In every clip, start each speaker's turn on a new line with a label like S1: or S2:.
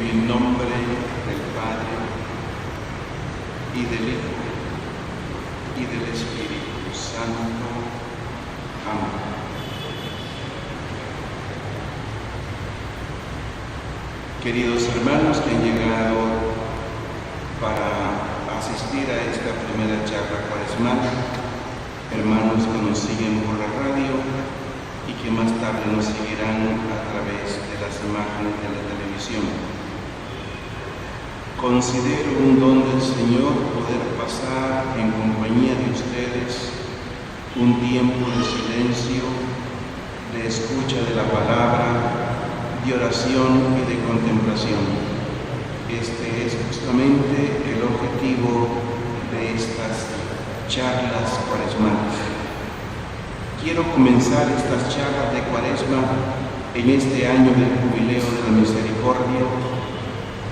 S1: el nombre del Padre, y del Hijo, y del Espíritu Santo. Amén. Queridos hermanos que han llegado para asistir a esta primera charla cuaresmal, hermanos que nos siguen por la radio y que más tarde nos seguirán a través de las imágenes de la televisión. Considero un don del Señor poder pasar en compañía de ustedes un tiempo de silencio, de escucha de la palabra, de oración y de contemplación. Este es justamente el objetivo de estas charlas cuaresmales. Quiero comenzar estas charlas de Cuaresma en este año del Jubileo de la Misericordia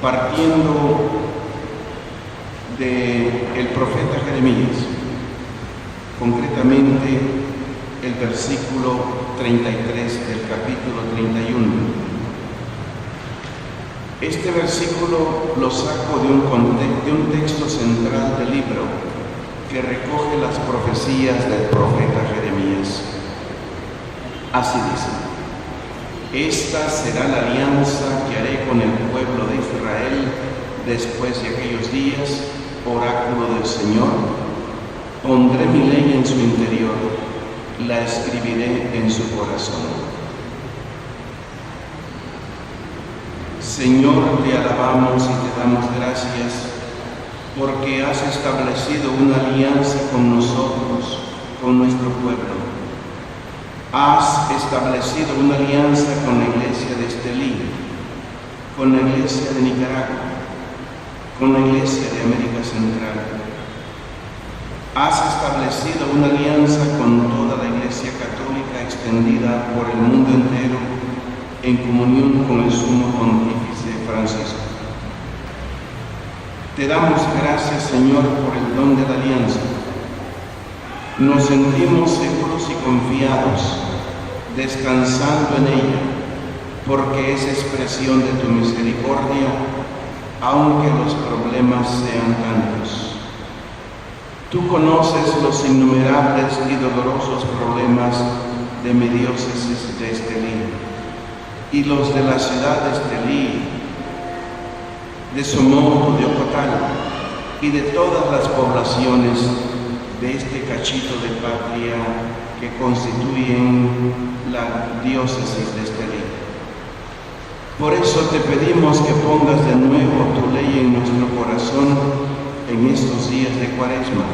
S1: partiendo del profeta Jeremías, concretamente el versículo 33 del capítulo 31. Este versículo lo saco de un texto central del libro que recoge las profecías del profeta Jeremías. Así dice: esta será la alianza que haré con el pueblo de Israel después de aquellos días, oráculo del Señor. Pondré mi ley en su interior, la escribiré en su corazón. Señor, te alabamos y te damos gracias porque has establecido una alianza con nosotros, con nuestro pueblo. Has establecido una alianza con la iglesia de Estelí, con la iglesia de Nicaragua, con la iglesia de América Central. Has establecido una alianza con toda la iglesia católica extendida por el mundo entero en comunión con el sumo pontífice Francisco. Te damos gracias, Señor, por el don de la alianza. Nos sentimos seguros y confiados, descansando en ella, porque es expresión de tu misericordia, aunque los problemas sean tantos. Tú conoces los innumerables y dolorosos problemas de mi diócesis de Estelí y los de la ciudad de Estelí, de Somoto, de Ocotal y de todas las poblaciones de este cachito de patria que constituyen la diócesis de Estelí. Por eso te pedimos que pongas de nuevo tu ley en nuestro corazón en estos días de Cuaresma,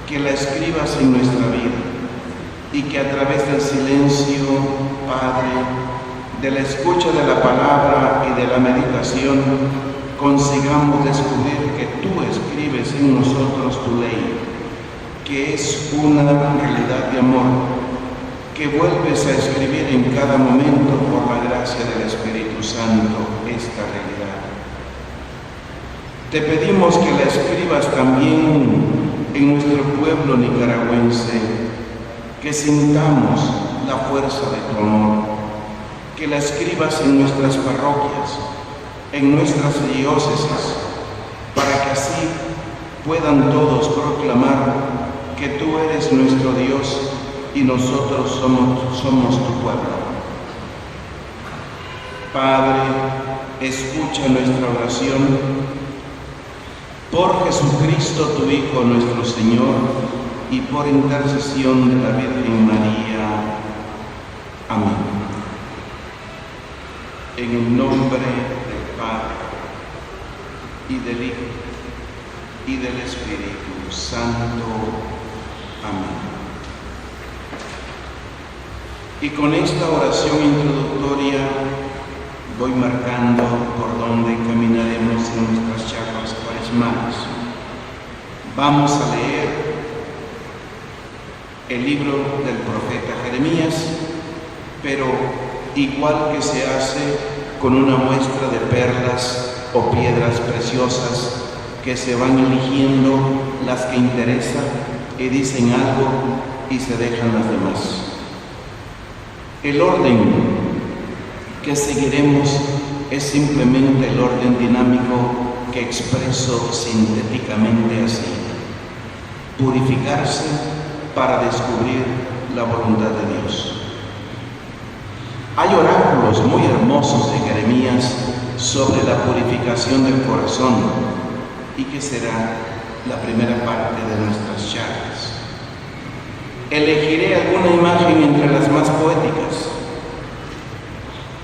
S1: que la escribas en nuestra vida y que a través del silencio, Padre, de la escucha de la palabra y de la meditación, consigamos descubrir que tú escribes en nosotros tu ley, que es una realidad de amor, que vuelves a escribir en cada momento por la gracia del Espíritu Santo esta realidad. Te pedimos que la escribas también en nuestro pueblo nicaragüense, que sintamos la fuerza de tu amor, que la escribas en nuestras parroquias, en nuestras diócesis, para que así puedan todos proclamar que tú eres nuestro Dios y nosotros somos tu pueblo. Padre, escucha nuestra oración por Jesucristo, tu Hijo, nuestro Señor, y por intercesión de la Virgen María. Amén. En el nombre del Padre, y del Hijo, y del Espíritu Santo. Amén. Y con esta oración introductoria voy marcando por dónde caminaremos en nuestras charlas cuaresmales. Vamos a leer el libro del profeta Jeremías, pero igual que se hace con una muestra de perlas o piedras preciosas que se van eligiendo las que interesan y dicen algo y se dejan las demás. El orden que seguiremos es simplemente el orden dinámico que expreso sintéticamente así: purificarse para descubrir la voluntad de Dios. Hay oráculos muy hermosos de Jeremías sobre la purificación del corazón, y que será la primera parte de nuestras charlas. Elegiré alguna imagen entre las más poéticas.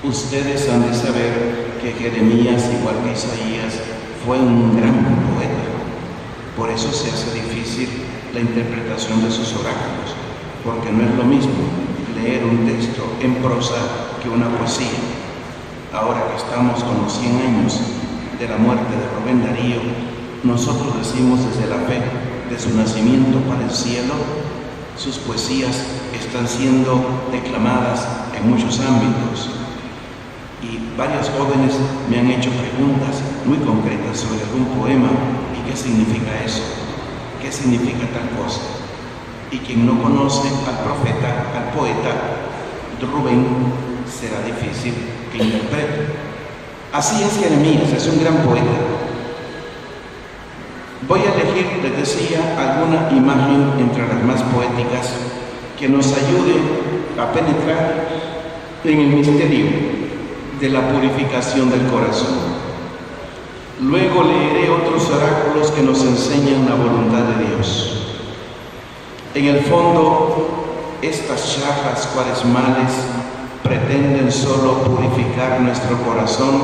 S1: Ustedes han de saber que Jeremías, igual que Isaías, fue un gran poeta. Por eso se hace difícil la interpretación de sus oráculos, porque no es lo mismo leer un texto en prosa que una poesía. Ahora que estamos con los 100 años de la muerte de Rubén Darío, nosotros decimos desde la fe de su nacimiento para el cielo. Sus poesías están siendo declamadas en muchos ámbitos, y varios jóvenes me han hecho preguntas muy concretas sobre algún poema y qué significa eso, qué significa tal cosa. Y quien no conoce al profeta, al poeta Rubén, será difícil que interprete. Así es Jeremías, es un gran poeta. Voy a elegir, les decía, alguna imagen entre las más poéticas que nos ayude a penetrar en el misterio de la purificación del corazón. Luego leeré otros oráculos que nos enseñan la voluntad de Dios. En el fondo, estas charlas cuaresmales pretenden solo purificar nuestro corazón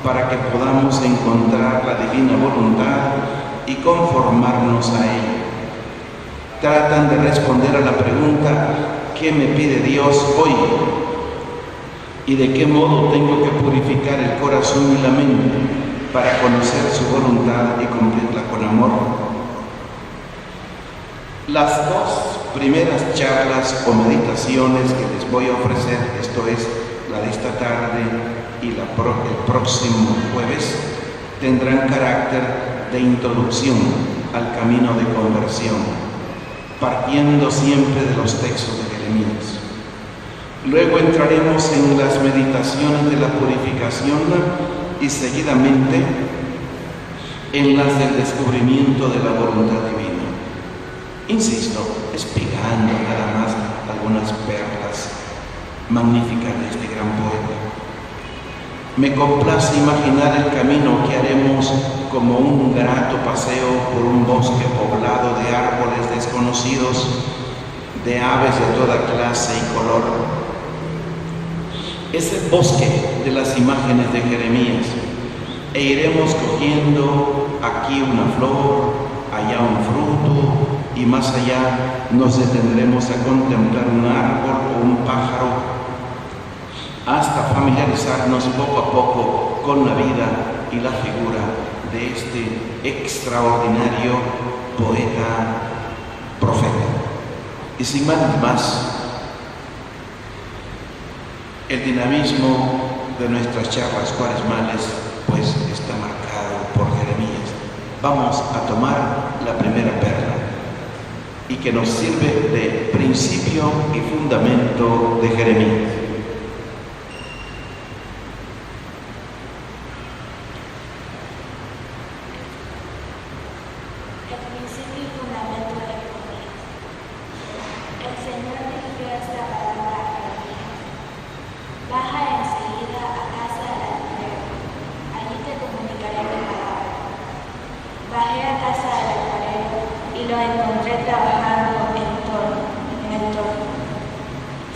S1: para que podamos encontrar la divina voluntad y conformarnos a ella. Tratan de responder a la pregunta: ¿qué me pide Dios hoy? ¿Y de qué modo tengo que purificar el corazón y la mente para conocer su voluntad y cumplirla con amor? Las dos primeras charlas o meditaciones que les voy a ofrecer, esto es, la de esta tarde y el próximo jueves, tendrán carácter de introducción al camino de conversión, partiendo siempre de los textos de Jeremías. Luego entraremos en las meditaciones de la purificación y seguidamente en las del descubrimiento de la voluntad divina. Insisto, espigando nada más algunas perlas magníficas de este gran poeta. Me complace imaginar el camino que haremos como un grato paseo por un bosque poblado de árboles desconocidos, de aves de toda clase y color. Es el bosque de las imágenes de Jeremías, e iremos cogiendo aquí una flor, allá un fruto, y más allá nos detendremos a contemplar un árbol o un pájaro, hasta familiarizarnos poco a poco con la vida y la figura de este extraordinario poeta profeta. Y sin más, el dinamismo de nuestras charlas cuaresmales pues está marcado por Jeremías. Vamos a tomar la primera perla, y que nos sirve de principio y fundamento de Jeremías.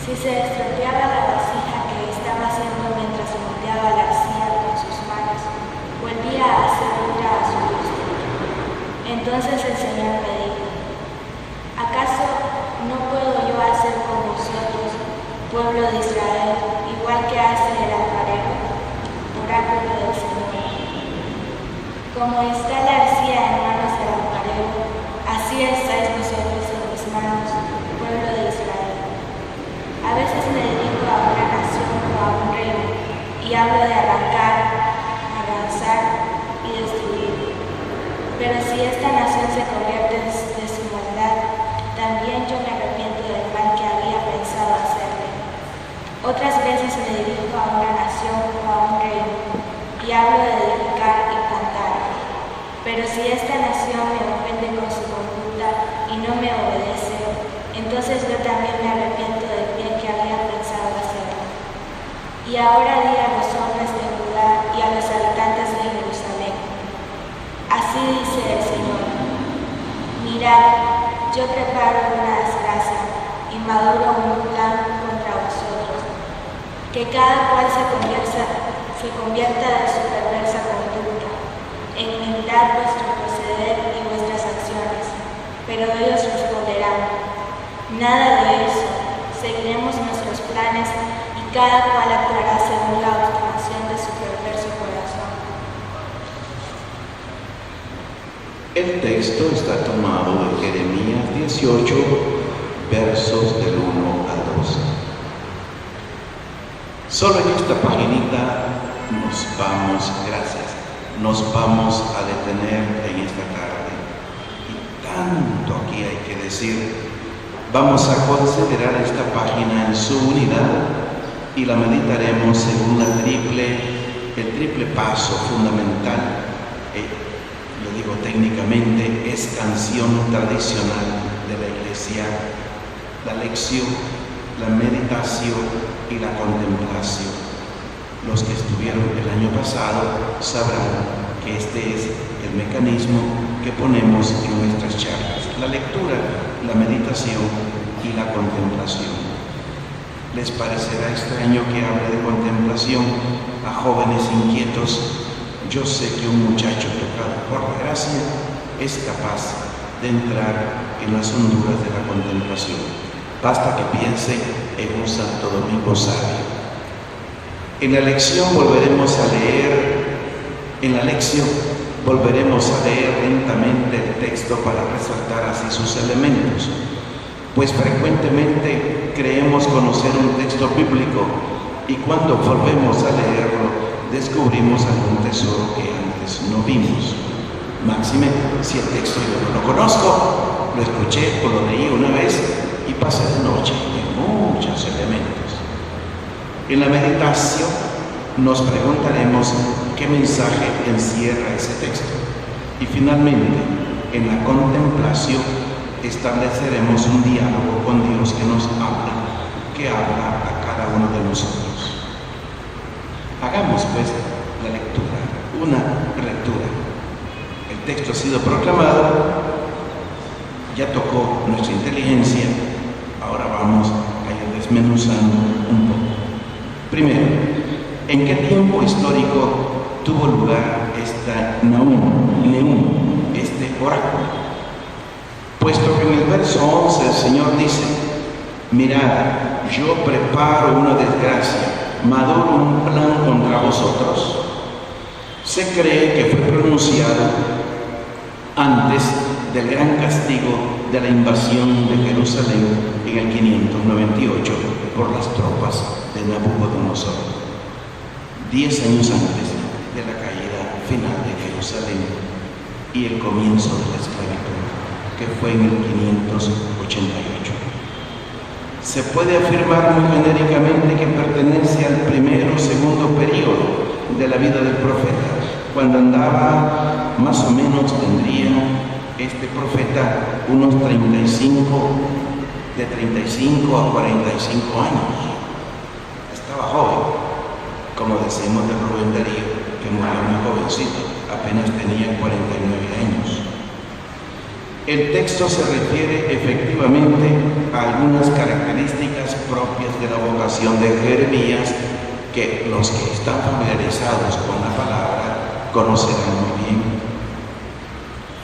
S2: Si se estropeaba la vasija que estaba haciendo mientras moldeaba la arcilla con sus manos, volvía a hacer otra a su gusto. Entonces el Señor me dijo: ¿acaso no puedo yo hacer con vosotros, pueblo de Israel, igual que hace el alfarero? Oráculo del Señor. Como está la arcilla en manos del alfarero, así estáis vosotros en mis manos, pueblo de Israel. A veces me dedico a una nación o a un reino y hablo de arrancar, avanzar y destruir. Pero si esta nación se convierte de su maldad, también yo me arrepiento del mal que había pensado hacerle. Otras veces me dirijo a una nación hablo de edificar y plantar. Pero si esta nación me ofende con su conducta y no me obedece, entonces yo también me arrepiento del bien que había pensado hacer. Y ahora di a los hombres de Judá y a los habitantes de Jerusalén: así dice el Señor, mirad, yo preparo una desgracia y maduro un plan contra vosotros, que cada cual se convierta de su perversa conducta, en imitar vuestro proceder y vuestras acciones. Pero ellos responderán: nada de eso, seguiremos nuestros planes y cada cual actuará según la obstinación de su perverso corazón.
S1: El texto está tomado de Jeremías 18, versos del 1 al 12. Solo en esta paginita nos vamos a detener en esta tarde. Y tanto aquí hay que decir. Vamos a considerar esta página en su unidad y la meditaremos según el triple paso fundamental. Lo digo técnicamente, es canción tradicional de la Iglesia: la lección, la meditación y la contemplación. Los que estuvieron el año pasado sabrán que este es el mecanismo que ponemos en nuestras charlas: la lectura, la meditación y la contemplación. ¿Les parecerá extraño que hable de contemplación a jóvenes inquietos? Yo sé que un muchacho tocado por la gracia es capaz de entrar en las honduras de la contemplación. Basta que piense en un Santo Domingo sabio. En la lección volveremos a leer lentamente el texto para resaltar así sus elementos, pues frecuentemente creemos conocer un texto bíblico y cuando volvemos a leerlo descubrimos algún tesoro que antes no vimos. Máxime si el texto yo no lo conozco, lo escuché o lo leí una vez y pasé de noche en muchos elementos. En la meditación nos preguntaremos qué mensaje encierra ese texto. Y finalmente, en la contemplación, estableceremos un diálogo con Dios que habla a cada uno de nosotros. Hagamos pues la lectura, una lectura. El texto ha sido proclamado, ya tocó nuestra inteligencia, ahora vamos a ir desmenuzando un poco. Primero, ¿en qué tiempo histórico tuvo lugar esta Neum, este oráculo? Puesto que en el verso 11 el Señor dice: mirad, yo preparo una desgracia, maduro un plan contra vosotros. Se cree que fue pronunciado antes del gran castigo de la invasión de Jerusalén en el 598 por las tropas de Nabucodonosor, 10 años antes de la caída final de Jerusalén y el comienzo de la esclavitud, que fue en el 588. Se puede afirmar muy genéricamente que pertenece al primero o segundo periodo de la vida del profeta. Cuando andaba, más o menos tendría este profeta unos de 35 a 45 años. Estaba joven, como decimos de Rubén Darío, que murió muy jovencito, apenas tenía 49 años. El texto se refiere efectivamente a algunas características propias de la vocación de Jeremías que los que están familiarizados con la palabra conocerán muy bien.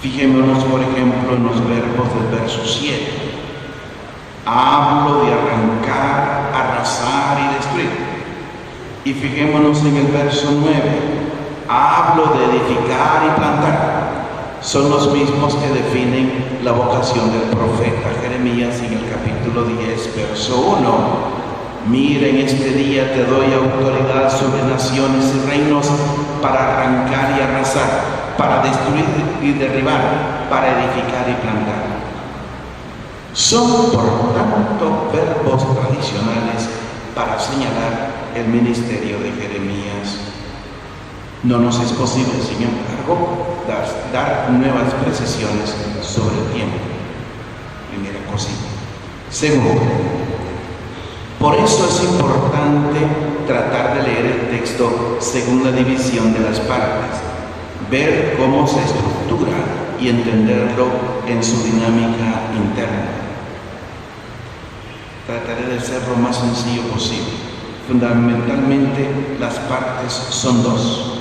S1: Fijémonos, por ejemplo, en los verbos del verso 7. Hablo de arrancar, arrasar y destruir. Y fijémonos en el verso 9. Hablo de edificar y plantar. Son los mismos que definen la vocación del profeta Jeremías en el capítulo 10, verso 1. Mira, en este día te doy autoridad sobre naciones y reinos para arrancar y arrasar, para destruir y derribar, para edificar y plantar. Son, por tanto, verbos tradicionales para señalar el ministerio de Jeremías. No nos es posible, sin embargo, dar nuevas precisiones sobre el tiempo. Primera cosita. Segundo, por eso es importante tratar de leer el texto según la división de las partes, ver cómo se estructura y entenderlo en su dinámica interna. Trataré de ser lo más sencillo posible. Fundamentalmente, las partes son dos.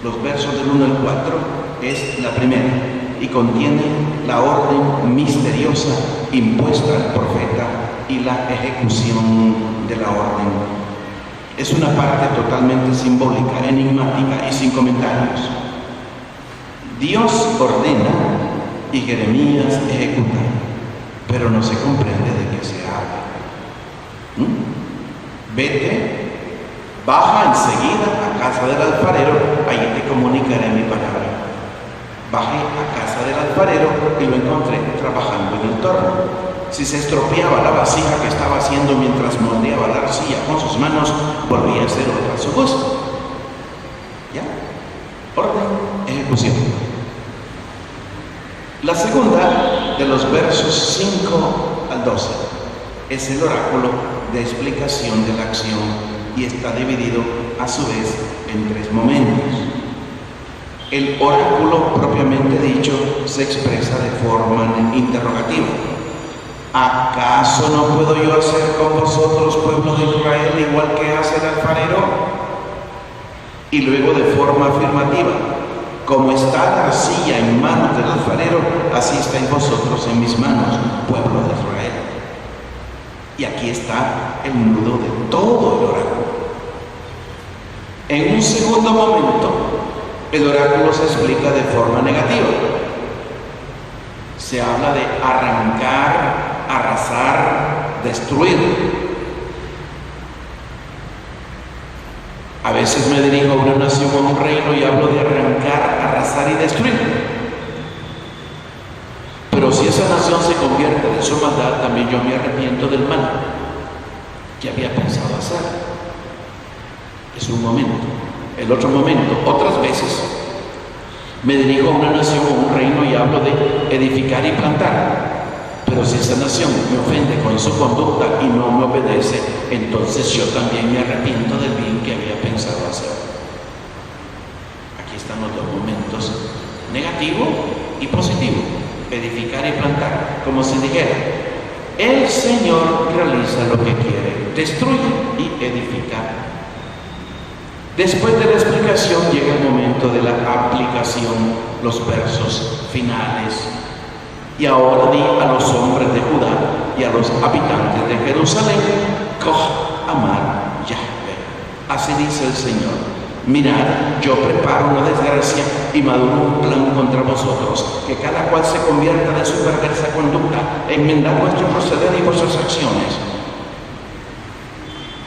S1: Los versos del 1 al 4 es la primera y contiene la orden misteriosa impuesta al profeta y la ejecución de la orden. Es una parte totalmente simbólica, enigmática y sin comentarios. Dios ordena y Jeremías ejecuta, pero no se comprende de qué se habla. Vete, baja enseguida a casa del alfarero, allí te comunicaré mi palabra. Bajé a casa del alfarero y lo encontré trabajando en el torno. Si se estropeaba la vasija que estaba haciendo mientras moldeaba la arcilla con sus manos, volvía a hacer otra a su gusto. ¿Ya? Orden, ejecución. La segunda, de los versos 5 al 12, es el oráculo de explicación de la acción y está dividido a su vez en 3 momentos. El oráculo propiamente dicho se expresa de forma interrogativa. ¿Acaso no puedo yo hacer con vosotros, pueblo de Israel, igual que hace el alfarero? Y luego de forma afirmativa, como está la arcilla en manos del alfarero, así estáis vosotros en mis manos, pueblo de Israel. Y aquí está el nudo de todo el oráculo. En un segundo momento, el oráculo se explica de forma negativa. Se habla de arrancar, arrasar, destruir. A veces me dirijo a una nación o a un reino y hablo de arrancar, arrasar y destruir. Pero si esa nación se convierte en su maldad, también yo me arrepiento del mal que había pensado hacer. Es un momento. El otro momento, otras veces, me dirijo a una nación o un reino y hablo de edificar y plantar. Pero si esa nación me ofende con su conducta y no me obedece, entonces yo también me arrepiento del bien que había pensado hacer. Aquí están los 2 momentos, negativo y positivo, edificar y plantar, como si dijera, el Señor realiza lo que quiere, destruye y edifica. Después de la explicación llega el momento de la aplicación, los versos finales. Y ahora di a los hombres de Judá y a los habitantes de Jerusalén, Koch amar Yahvé. Así dice el Señor: mirad, yo preparo una desgracia y maduro un plan contra vosotros, que cada cual se convierta de su perversa conducta, enmendad vuestro proceder y vuestras acciones.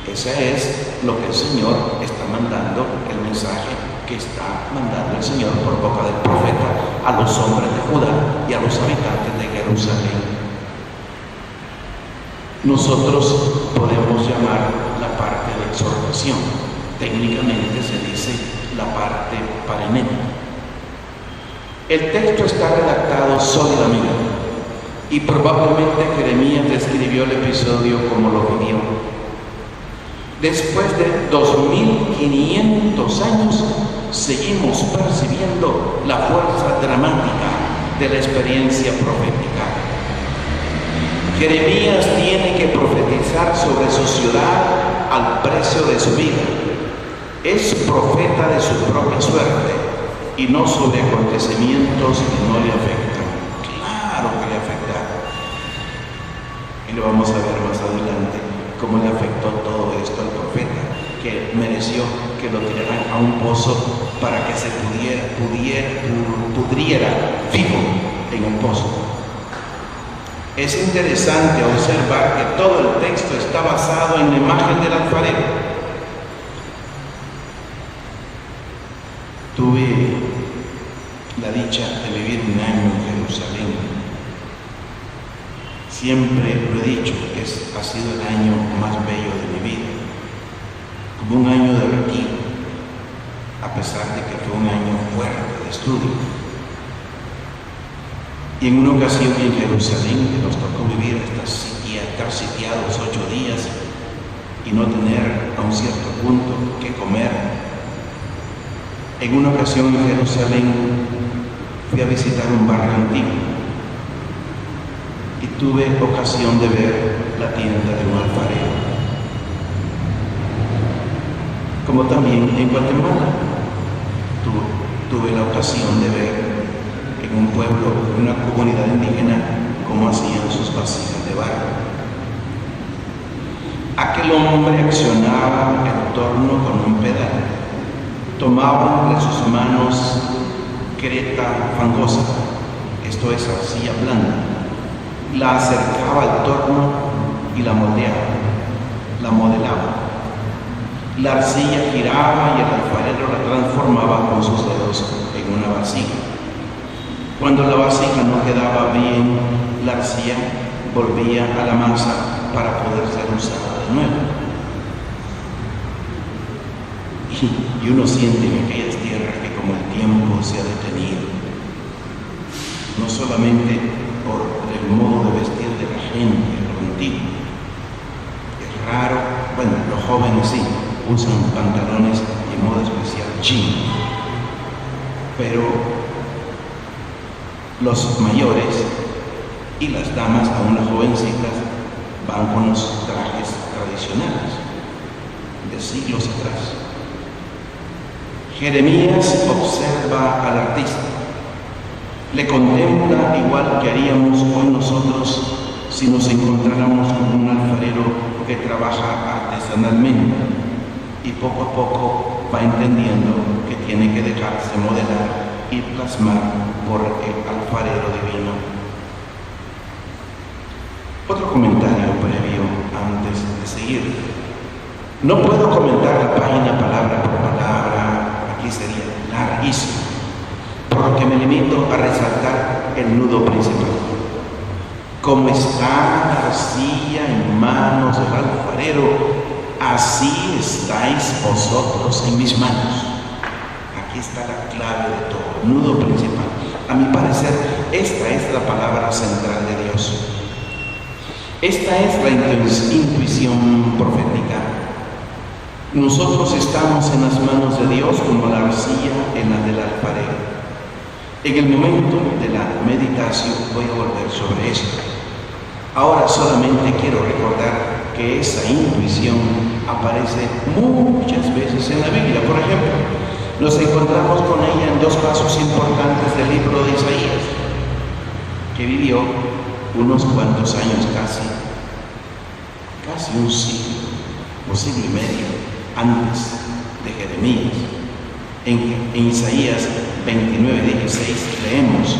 S1: Ese es lo que el Señor está mandando, el mensaje que está mandando el Señor por boca del profeta a los hombres de Judá y a los habitantes de Jerusalén. Nosotros podemos llamar la parte de exhortación. Técnicamente se dice la parte parenética. El texto está redactado sólidamente y probablemente Jeremías describió el episodio como lo vivió. Después de 2500 años, seguimos percibiendo la fuerza dramática de la experiencia profética. Jeremías tiene que profetizar sobre su ciudad al precio de su vida. Es profeta de su propia suerte y no sobre acontecimientos que no le afectan. Claro que le afectan. Y lo vamos a ver más adelante, cómo le afectó todo esto al profeta, que mereció que lo tiraran a un pozo para que se pudriera vivo en un pozo. Es interesante observar que todo el texto está basado en la imagen del alfarero. Tuve la dicha de vivir un año en Jerusalén. Siempre lo he dicho, ha sido el año más bello de mi vida, como un año de retiro. a pesar de que fue un año fuerte de estudio. Y en una ocasión en Jerusalén, que nos tocó vivir estar sitiados 8 días y no tener a un cierto punto que comer. En una ocasión en Jerusalén fui a visitar un barrio antiguo y tuve ocasión de ver la tienda de un alfarero. Como también en Guatemala tuve la ocasión de ver en un pueblo, en una comunidad indígena, cómo hacían sus vasijas de barro. Aquel hombre accionaba el torno con un pedal, tomaba entre sus manos creta fangosa, esto es arcilla blanda, la acercaba al torno y la moldeaba, la modelaba. La arcilla giraba y el alfarero la transformaba con sus dedos en una vasija. Cuando la vasija no quedaba bien, la arcilla volvía a la masa para poder ser usada de nuevo. Y uno siente en aquellas tierras que como el tiempo se ha detenido, no solamente por el modo de vestir de la gente, lo antiguo. Es raro, bueno, los jóvenes sí, usan pantalones de modo especial chino, pero los mayores y las damas, aún las jovencitas, van con los trajes tradicionales de siglos atrás. Jeremías observa al artista, le contempla igual que haríamos hoy nosotros si nos encontráramos con un alfarero que trabaja artesanalmente y poco a poco va entendiendo que tiene que dejarse modelar y plasmar por el alfarero divino. Otro comentario previo antes de seguir. No puedo comentar la página palabra por palabra, aquí sería larguísimo, por lo que me limito a resaltar el nudo principal. Como está la arcilla en manos del alfarero, así estáis vosotros en mis manos. Aquí está la clave de todo, nudo principal. A mi parecer, esta es la palabra central de Dios. Esta es la intuición profética. Nosotros estamos en las manos de Dios como la arcilla en la del alfarero. En el momento de la meditación voy a volver sobre esto. Ahora solamente quiero recordar que esa intuición aparece muchas veces en la Biblia. Por ejemplo, nos encontramos con ella en 2 pasos importantes del libro de Isaías, que vivió unos cuantos años, casi un siglo o siglo y medio antes de Jeremías. En Isaías 29:16 leemos: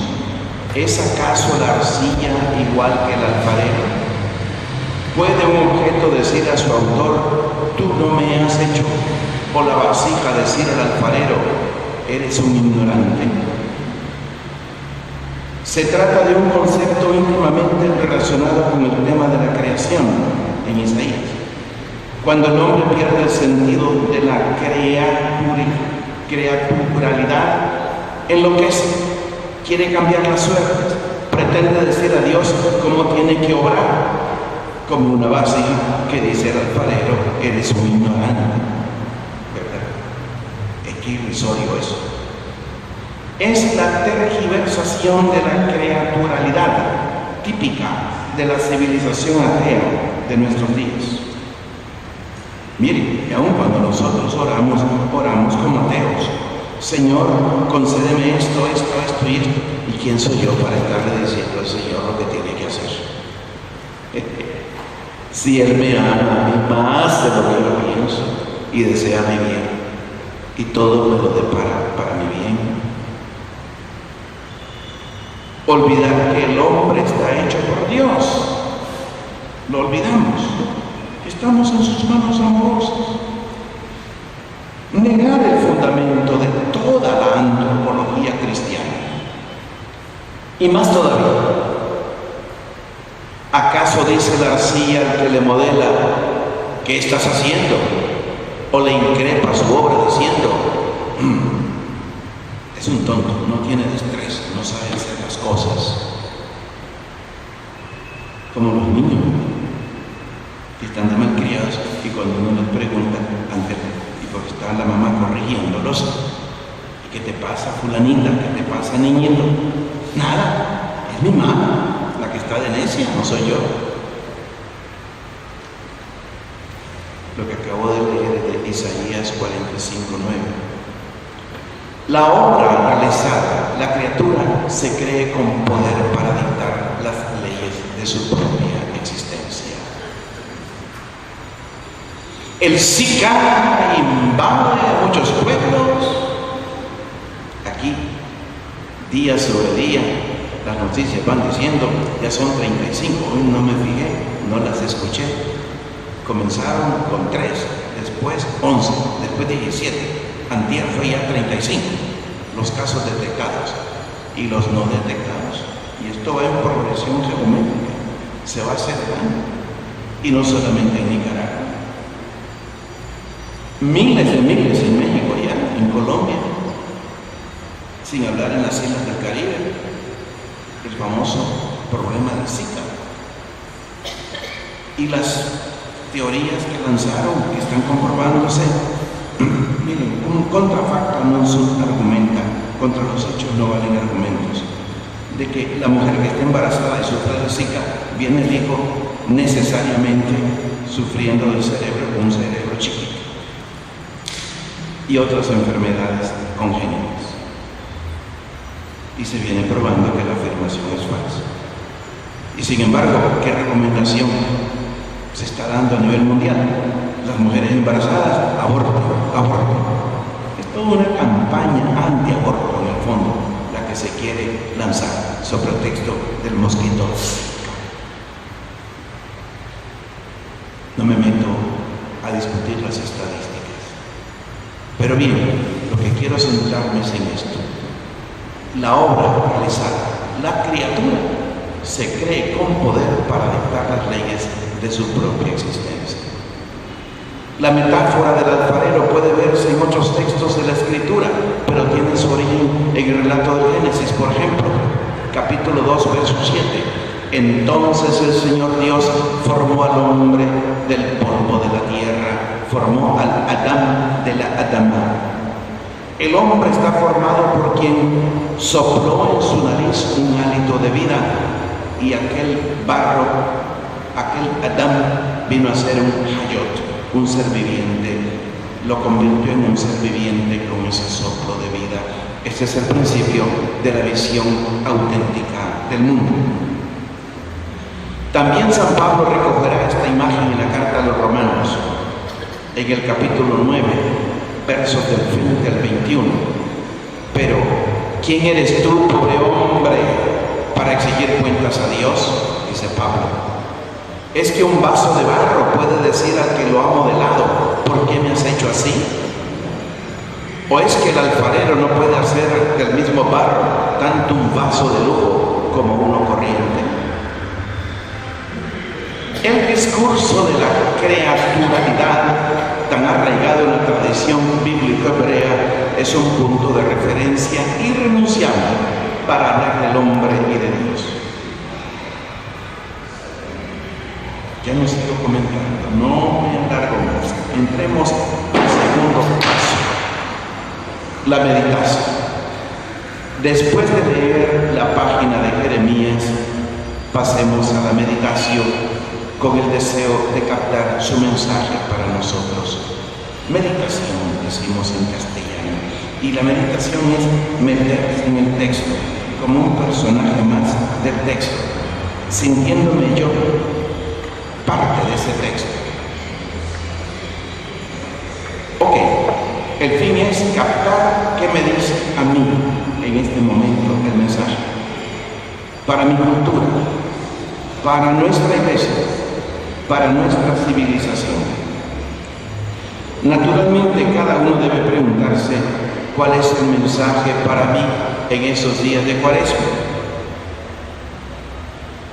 S1: ¿es acaso la arcilla igual que el alfarero? ¿Puede un objeto decir a su autor, tú no me has hecho? ¿O la vasija decir al alfarero, eres un ignorante? Se trata de un concepto íntimamente relacionado con el tema de la creación en Isaías. Cuando el hombre pierde el sentido de la creaturalidad, enloquece, quiere cambiar las suertes, pretende decir a Dios cómo tiene que obrar, como una vasija que dice al alfarero, eres un ignorante. ¿Verdad? Es que irrisorio eso. Es la tergiversación de la creaturalidad típica de la civilización atea de nuestros días. Miren, y aun cuando nosotros oramos como ateos. Señor, concédeme esto y esto. ¿Y quién soy yo para estarle diciendo al Señor lo que tiene que hacer? Si Él me ama a mí más de lo que yo pienso y desea mi bien, y todo me lo depara para mi bien. Olvidar que el hombre está hecho por Dios. Lo olvidamos. Estamos en sus manos amorosas. Negar el fundamento de toda la antropología cristiana. Y más todavía, ¿acaso dice la arcilla al que le modela, ¿qué estás haciendo? O le increpa su obra diciendo, Es un tonto, no tiene destreza, no sabe hacer las cosas. Como los niños que están de malcriados y cuando uno les pregunta, y porque está la mamá corrigiéndolos, ¿qué te pasa, fulanita? ¿Qué te pasa, niñito? Nada, es mi mamá la que está de necia, no soy yo. Lo que acabo de leer es de Isaías 45:9. La obra realizada, la criatura se cree con poder para dictar las leyes de su propia existencia. El Zika invade a muchos pueblos. Aquí, día sobre día, las noticias van diciendo, ya son 35, hoy no me fijé, no las escuché. Comenzaron con 3, después 11, después 17. Antier fue ya 35 los casos detectados y los no detectados. Y esto va en progresión geométrica, se va acelerando. Y no solamente en Nicaragua. Miles de miles en México ya, en Colombia, sin hablar en las islas del Caribe, el famoso problema del Zika. Y las teorías que lanzaron, que están comprobándose, miren, un contrafacto no argumenta, contra los hechos no valen argumentos, de que la mujer que está embarazada y sufre de Zika, viene el hijo necesariamente sufriendo del cerebro, un cerebro chiquito, y otras enfermedades congénitas. Y se viene probando que la afirmación es falsa. Y sin embargo, ¿qué recomendación se está dando a nivel mundial? Las mujeres embarazadas, aborto, aborto. Es toda una campaña anti-aborto en el fondo, la que se quiere lanzar sobre el texto del mosquito. No me meto a discutir las estadísticas. Pero bien, lo que quiero centrarme es en esto. La obra realizada, la criatura, se cree con poder para dictar las leyes de su propia existencia. La metáfora del alfarero puede verse en otros textos de la Escritura, pero tiene su origen en el relato del Génesis, por ejemplo, capítulo 2, verso 7. Entonces el Señor Dios formó al hombre del polvo de la tierra, formó al Adán de la Adama. El hombre está formado por quien sopló en su nariz un hálito de vida, y aquel barro, aquel Adán, vino a ser un hayot, un ser viviente, lo convirtió en un ser viviente con ese soplo de vida. Este es el principio de la visión auténtica del mundo. También San Pablo recogerá esta imagen en la carta a los Romanos, en el capítulo 9, versos del 20 al 21. Pero, ¿quién eres tú, pobre hombre, para exigir cuentas a Dios? Dice Pablo. ¿Es que un vaso de barro puede decir al que lo ha modelado, ¿por qué me has hecho así? ¿O es que el alfarero no puede hacer del mismo barro tanto un vaso de lujo como uno corriente? El discurso de la creaturalidad, tan arraigado en la tradición bíblica hebrea, es un punto de referencia irrenunciable para hablar del hombre y de Dios. Ya no sigo comentando, no me alargo más. Entremos al segundo paso, la meditación. Después de leer la página de Jeremías, pasemos a la meditación con el deseo de captar su mensaje para nosotros. Meditación, decimos en castellano, y la meditación es meterse en el texto como un personaje más del texto, sintiéndome yo parte de ese texto. Ok, el fin es captar qué me dice a mí en este momento el mensaje, para mi cultura, para nuestra iglesia, para nuestra civilización. Naturalmente, cada uno debe preguntarse cuál es el mensaje para mí en esos días de Cuaresma.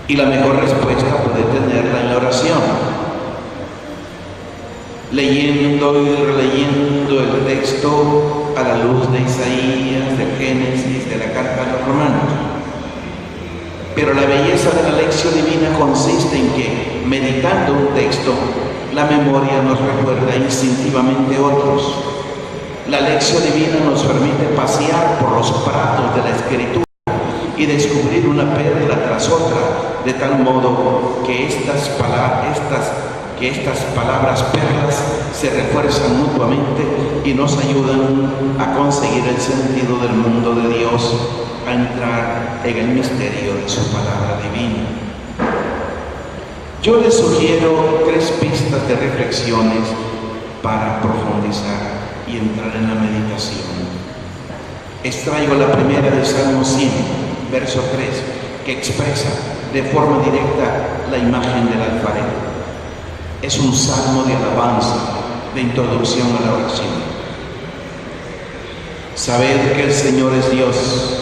S1: Y la mejor respuesta puede tenerla en la oración, leyendo y releyendo el texto a la luz de Isaías, de Génesis, Pero la belleza de la lección divina consiste en que, meditando un texto, la memoria nos recuerda instintivamente otros. La lección divina nos permite pasear por los prados de la Escritura y descubrir una perla tras otra, de tal modo que estas palabras perlas se refuerzan mutuamente y nos ayudan a conseguir el sentido del mundo de Dios, a entrar en el misterio de su palabra divina. Yo les sugiero 3 pistas de reflexiones para profundizar y entrar en la meditación. Extraigo la primera de Salmo 100, verso 3, que expresa de forma directa la imagen del alfarero. Es un salmo de alabanza, de introducción a la oración. Sabed que el Señor es Dios.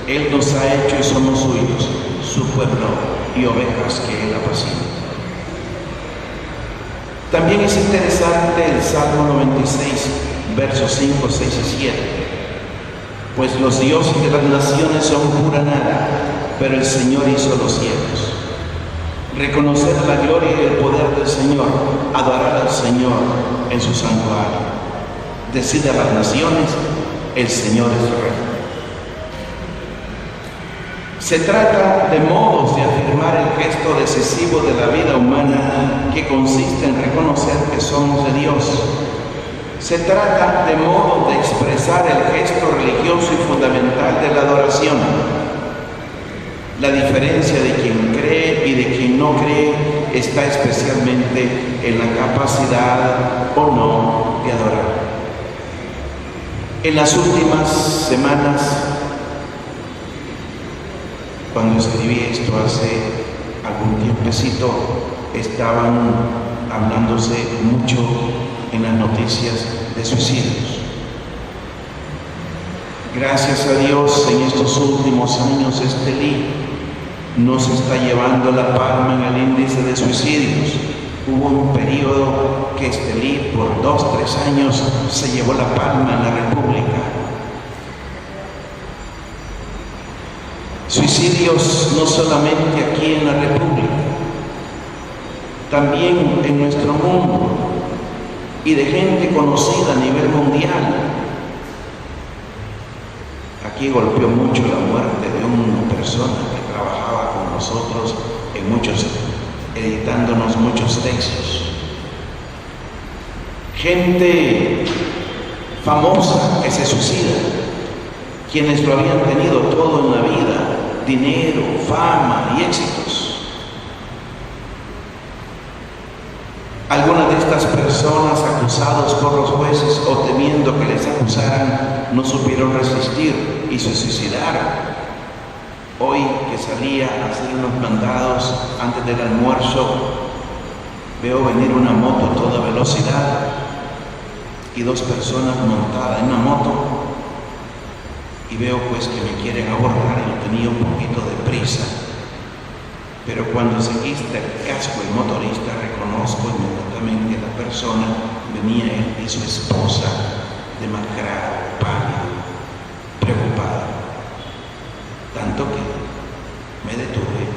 S1: Él nos ha hecho y somos suyos, su pueblo y ovejas que Él apacienta. También es interesante el Salmo 96, versos 5, 6 y 7. Pues los dioses de las naciones son pura nada, pero el Señor hizo los cielos. Reconocer la gloria y el poder del Señor, adorar al Señor en su santuario. Decir a las naciones, el Señor es Rey. Se trata de modos de afirmar el gesto decisivo de la vida humana que consiste en reconocer que somos de Dios. Se trata de modos de expresar el gesto religioso y fundamental de la adoración. La diferencia de quien cree y de quien no cree está especialmente en la capacidad o no de adorar. En las últimas semanas, cuando escribí esto hace algún tiempecito, estaban hablándose mucho en las noticias de suicidios. Gracias a Dios, en estos últimos años Estelí no se está llevando la palma en el índice de suicidios. Hubo un periodo que Estelí por 2-3 años se llevó la palma en la República. Suicidios no solamente aquí en la República, también en nuestro mundo, y de gente conocida a nivel mundial. Aquí golpeó mucho la muerte de una persona que trabajaba con nosotros editándonos muchos textos. Gente famosa que se suicida, quienes lo habían tenido todo en la vida: dinero, fama y éxitos. Algunas de estas personas, acusados por los jueces o temiendo que les acusaran, no supieron resistir y se suicidaron. Hoy que salía a hacer unos mandados antes del almuerzo, veo venir una moto a toda velocidad y 2 personas montadas en una moto, y veo pues que me quieren abordar. Yo tenía un poquito de prisa, pero cuando se quita el casco el motorista, reconozco inmediatamente a la persona. Venía él y su esposa, demacrada, pálida, preocupada, tanto que me detuve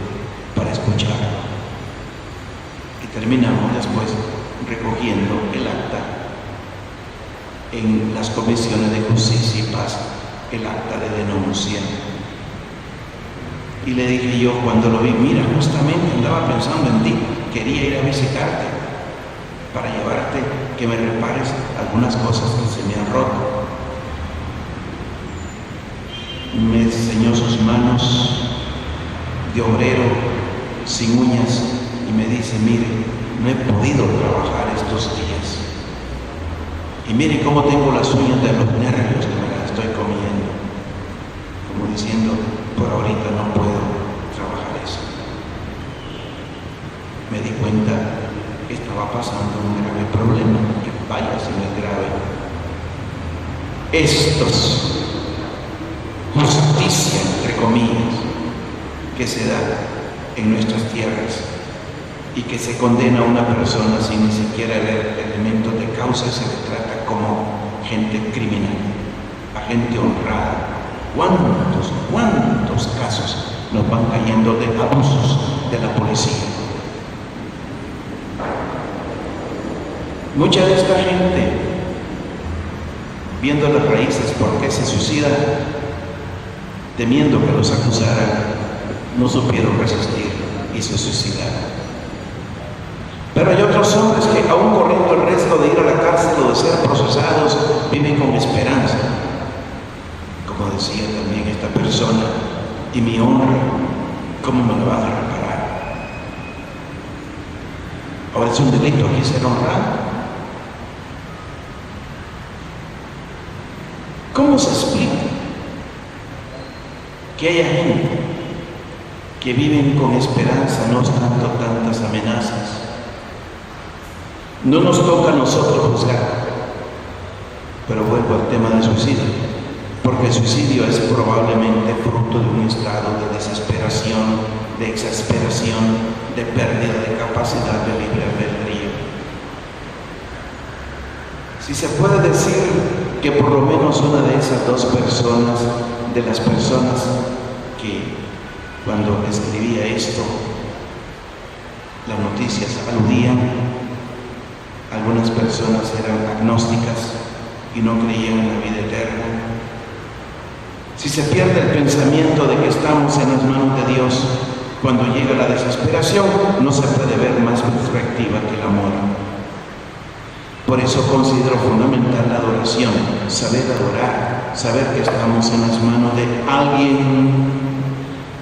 S1: para escucharlo, y terminamos después recogiendo el acta en las comisiones de justicia y paz, el acta de denuncia. Y le dije yo cuando lo vi: mira, justamente andaba pensando en ti, quería ir a visitarte para llevarte que me repares algunas cosas que se me han roto. Me enseñó sus manos de obrero sin uñas y me dice: mire, no he podido trabajar estos días, y mire cómo tengo las uñas de los nervios que me las estoy comiendo, como diciendo: por ahorita no puedo trabajar eso. Me di cuenta que estaba pasando un grave problema, y vaya si no es grave. Estos justicia, entre comillas, que se da en nuestras tierras y que se condena a una persona sin ni siquiera ver elementos de causa, se le trata como gente criminal, a gente honrada. ¿Cuántos casos nos van cayendo de abusos de la policía. Mucha de esta gente, viendo las raíces por qué se suicidan, temiendo que los acusaran, no supieron resistir y se suicidaron. Pero hay otros hombres que, aún corriendo el riesgo de ir a la cárcel o de ser procesados, viven con esperanza. Como decía también esta persona, y mi honra, ¿cómo me lo van a reparar? Ahora es un delito aquí ser honrado. ¿Cómo se explica que haya gente que viven con esperanza, no obstante tantas amenazas? No nos toca a nosotros juzgar, pero vuelvo al tema del suicidio, porque el suicidio es probablemente fruto de un estado de desesperación, de exasperación, de pérdida de capacidad de libre albedrío. Si se puede decir que por lo menos una de esas dos personas, de las personas que cuando escribía esto, las noticias aludían, algunas personas eran agnósticas y no creían en la vida eterna. Si se pierde el pensamiento de que estamos en las manos de Dios, cuando llega la desesperación, no se puede ver más perspectiva que el amor. Por eso considero fundamental la adoración, saber adorar, saber que estamos en las manos de alguien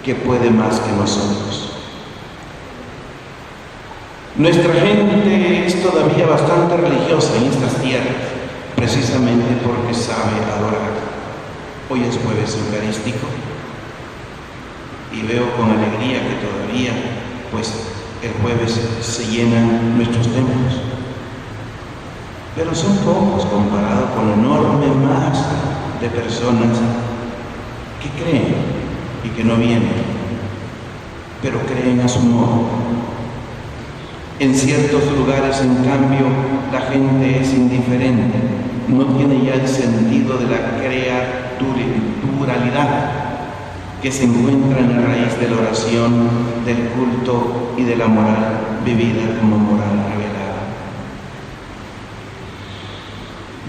S1: que puede más que nosotros. Nuestra gente es todavía bastante religiosa en estas tierras, precisamente porque sabe adorar. Hoy es jueves eucarístico y veo con alegría que todavía, pues el jueves se llenan nuestros templos. Pero son pocos comparado con la enorme masa de personas que creen y que no vienen, pero creen a su modo. En ciertos lugares, en cambio, la gente es indiferente, no tiene ya el sentido de la creaturalidad que se encuentra en la raíz de la oración, del culto y de la moral vivida como moral revelada.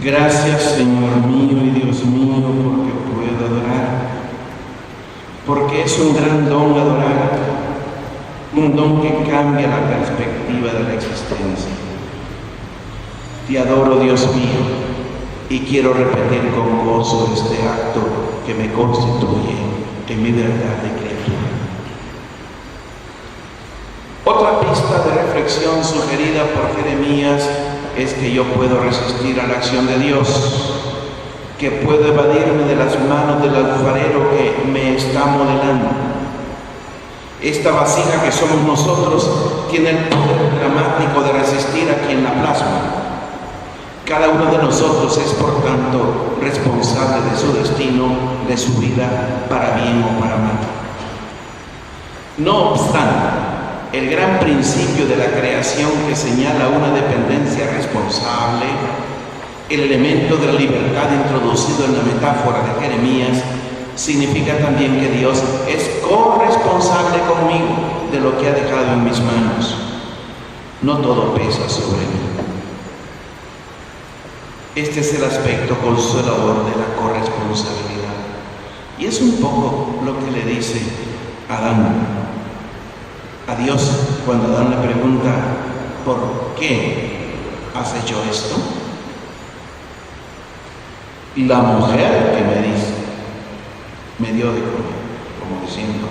S1: Gracias, Señor mío y Dios mío, porque puedo adorar, porque es un gran don adorar. Un don que cambia la perspectiva de la existencia. Te adoro, Dios mío, y quiero repetir con gozo este acto que me constituye en mi verdad de criatura. Otra pista de reflexión sugerida por Jeremías es que yo puedo resistir a la acción de Dios, que puedo evadirme de las manos del alfarero que me está modelando. Esta vasija que somos nosotros tiene el poder dramático de resistir a quien la plasma. Cada uno de nosotros es, por tanto, responsable de su destino, de su vida, para bien o para mal. No obstante, el gran principio de la creación que señala una dependencia responsable, el elemento de la libertad introducido en la metáfora de Jeremías, significa también que Dios es corresponsable conmigo de lo que ha dejado en mis manos. No todo pesa sobre mí. Este es el aspecto consolador de la corresponsabilidad. Y es un poco lo que le dice Adán a Dios cuando Adán le pregunta: ¿por qué has hecho esto? La mujer que me dice me dio de comer, como diciendo,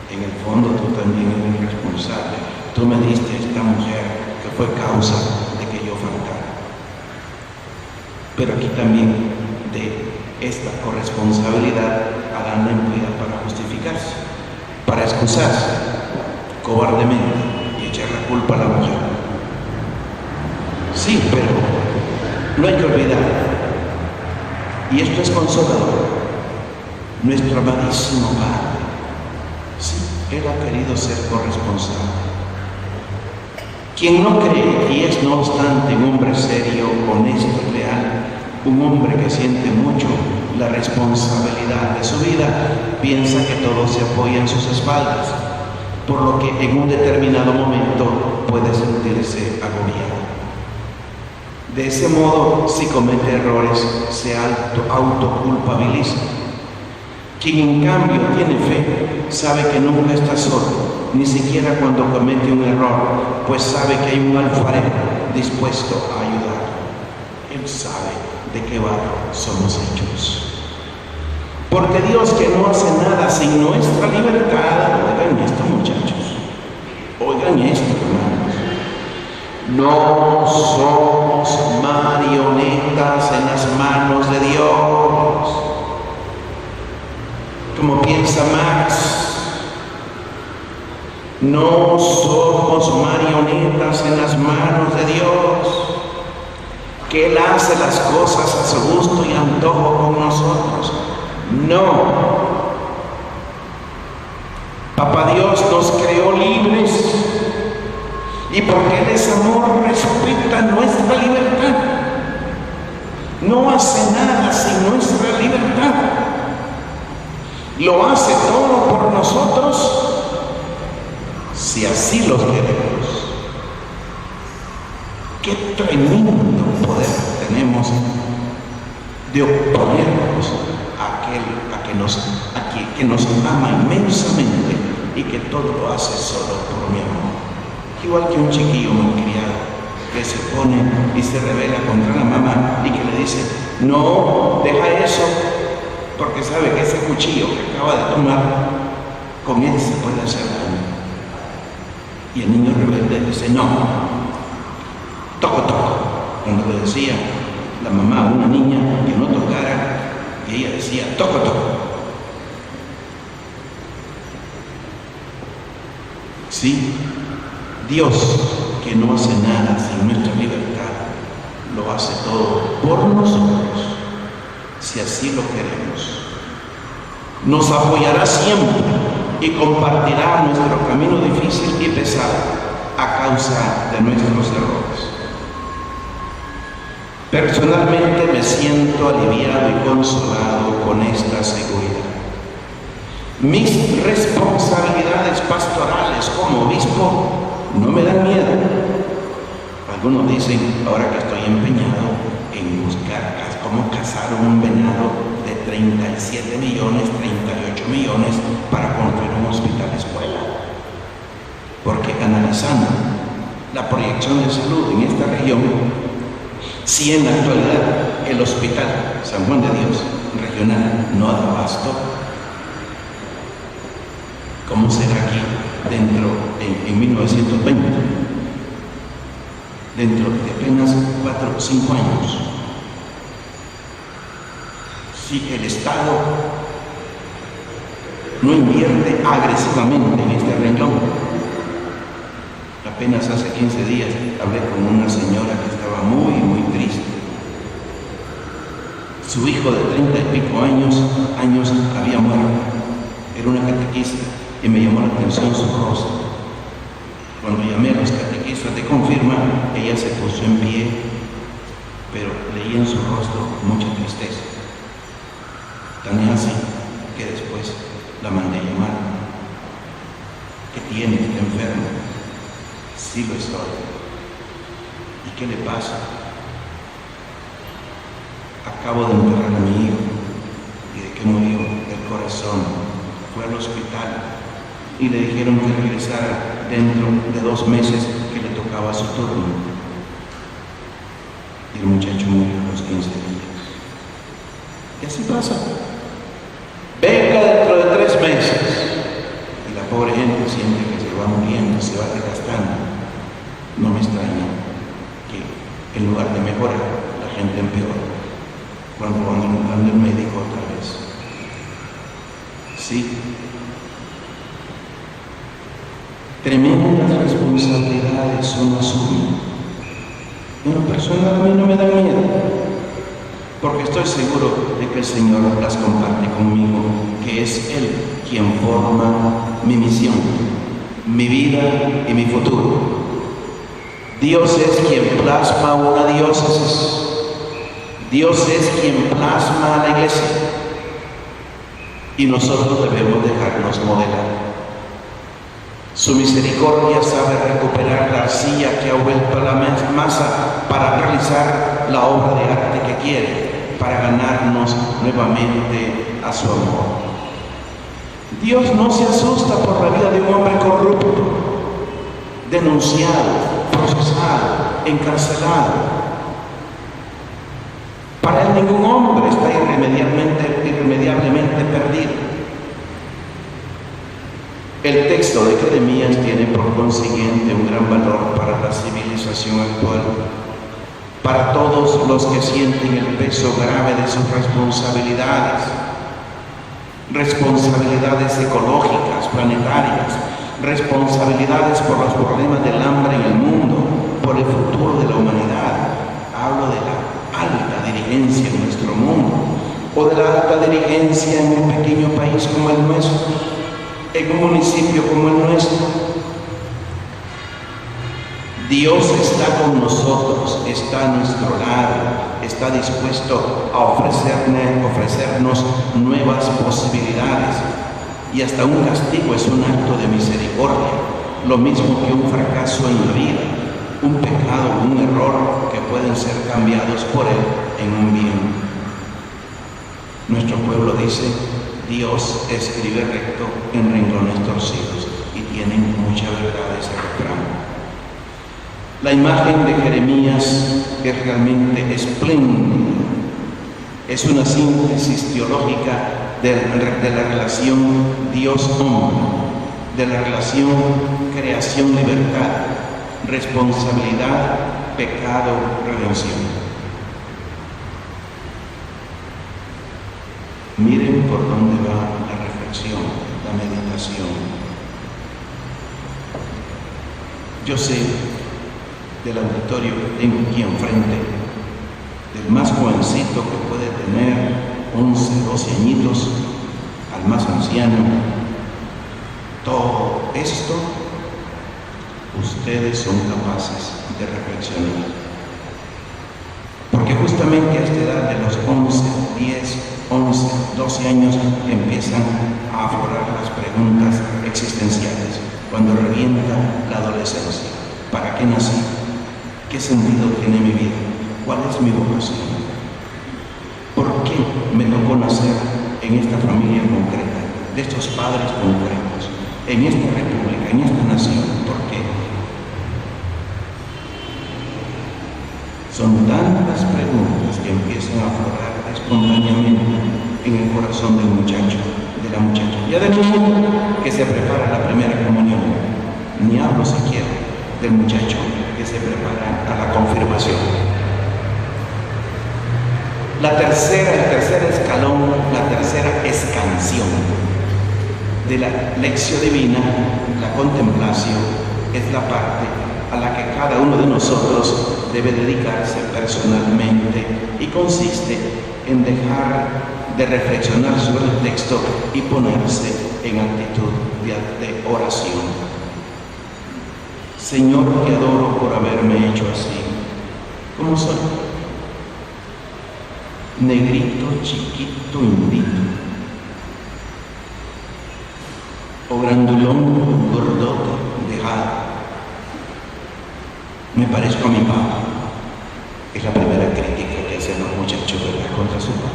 S1: en el fondo tú también eres responsable. Tú me diste a esta mujer que fue causa de que yo faltara. Pero aquí también de esta corresponsabilidad Adán la emplea para justificarse, para excusarse cobardemente y echar la culpa a la mujer. Sí, pero no hay que olvidar, y esto es consolador, nuestro amadísimo Padre, sí, Él ha querido ser corresponsable. Quien no cree y es no obstante un hombre serio, honesto y leal, un hombre que siente mucho la responsabilidad de su vida, piensa que todo se apoya en sus espaldas, por lo que en un determinado momento puede sentirse agobiado. De ese modo, si comete errores, se autoculpabiliza. Quien en cambio tiene fe, sabe que nunca está solo, ni siquiera cuando comete un error, pues sabe que hay un alfarero dispuesto a ayudar. Él sabe de qué barro somos hechos. Porque Dios, que no hace nada sin nuestra libertad, oigan esto, muchachos, oigan esto, hermanos, no somos marionetas en las manos de Dios, como piensa Marx. No somos marionetas en las manos de Dios, que Él hace las cosas a su gusto y antojo con nosotros. No. Papá Dios nos creó libres, y porque Él es amor, respeta nuestra libertad. No hace nada sin nuestra libertad. Lo hace todo por nosotros, si así lo queremos. Qué tremendo poder tenemos de oponernos a aquel que nos ama inmensamente y que todo lo hace solo por mi amor. Igual que un chiquillo malcriado que se pone y se rebela contra la mamá y que le dice: no, deja eso, porque sabe que ese cuchillo que acaba de tomar, con él se puede hacer daño. Y el niño rebelde dice: no, toco. Cuando le decía la mamá a una niña que no tocara, y ella decía: toco. Sí, Dios, que no hace nada sin nuestra libertad, lo hace todo por nosotros, si así lo queremos. Nos apoyará siempre y compartirá nuestro camino difícil y pesado a causa de nuestros errores. Personalmente me siento aliviado y consolado con esta seguridad. Mis responsabilidades pastorales como obispo no me dan miedo. Algunos dicen, ahora que estoy empeñado en buscar cómo cazar un venado de 37 millones, 38 millones para construir un hospital escuela. Porque analizando la proyección de salud en esta región, si en la actualidad el hospital San Juan de Dios regional no da abasto, ¿cómo será aquí en 1920? Dentro de apenas 4 o 5 años. Si el Estado no invierte agresivamente en este renglón. Apenas hace 15 días hablé con una señora que estaba muy triste. Su hijo de 30 y pico años había muerto. Era una catequista y me llamó la atención su rostro. Cuando llamé a los catequistas de confirma, ella se puso en pie, pero leí en su rostro mucha tristeza. Tan es así que después la mandé a llamar. ¿Qué tiene? ¿Está enfermo? Sí lo estoy. ¿Y qué le pasa? Acabo de enterrar a mi hijo. ¿Y de qué murió? Del corazón. Fue al hospital y le dijeron que regresara dentro de 2 meses, que le tocaba su turno. Y el muchacho murió a los 15 días. Y así pasa. Venga dentro de 3 meses. Y la pobre gente siente que se va muriendo, se va desgastando. No me extraña que en lugar de mejorar, la gente empeora cuando van encontrando el médico otra vez. Sí. Tremendas responsabilidades son asumidas. En lo personal a mí no me da miedo, porque estoy seguro de que el Señor las comparte conmigo, que es Él quien forma mi misión, mi vida y mi futuro. Dios es quien plasma una diócesis. Dios es quien plasma a la iglesia. y nosotros debemos dejarnos modelar. Su misericordia sabe recuperar la arcilla que ha vuelto a la masa para realizar la obra de arte que quiere, para ganarnos nuevamente a su amor. Dios no se asusta por la vida de un hombre corrupto, denunciado, procesado, encarcelado. Para él ningún hombre está irremediablemente perdido. El texto de Jeremías tiene por consiguiente un gran valor para la civilización actual, para todos los que sienten el peso grave de sus responsabilidades ecológicas, planetarias, responsabilidades por los problemas del hambre en el mundo, por el futuro de la humanidad. Hablo de la alta dirigencia en nuestro mundo, o de la alta dirigencia en un pequeño país como el nuestro, en un municipio como el nuestro. Dios está con nosotros, está a nuestro lado, está dispuesto a ofrecernos nuevas posibilidades, y hasta un castigo es un acto de misericordia, lo mismo que un fracaso en la vida, un pecado, un error que pueden ser cambiados por Él en un bien. Nuestro pueblo dice: Dios escribe recto en renglones torcidos, y tienen mucha verdad ese refrán. La imagen de Jeremías es realmente espléndida. Es una síntesis teológica de la relación Dios-hombre, de la relación creación-libertad, responsabilidad, pecado, redención. Miren por dónde va la reflexión, la meditación. Yo sé del auditorio que tengo aquí enfrente, del más jovencito que puede tener 11, 12 añitos, al más anciano. Todo esto ustedes son capaces de reflexionar. Porque justamente a esta edad de los 11, 10, 11, 12 años empiezan a aflorar las preguntas existenciales, cuando revienta la adolescencia. ¿Para qué nací? ¿Qué sentido tiene mi vida? ¿Cuál es mi vocación? ¿Por qué me tocó nacer en esta familia concreta, de estos padres concretos, en esta república, en esta nación? ¿Por qué? Son tantas preguntas que empiezan a aflorar espontáneamente en el corazón del muchacho, de la muchacha, ya del niño que se prepara a la primera comunión. Ni hablo siquiera del muchacho que se prepara a la confirmación. El tercer escalón, la tercera escansión de la lección divina, la contemplación, es la parte a la que cada uno de nosotros debe dedicarse personalmente, y consiste en dejar de reflexionar sobre el texto y ponerse en actitud de oración. Señor, te adoro por haberme hecho así, como soy. Negrito, chiquito, indito. O grandulón, gordote, dejado. Me parezco a mi papá. Es la primera crítica que hacen los muchachos, ¿verdad?, contra su papá.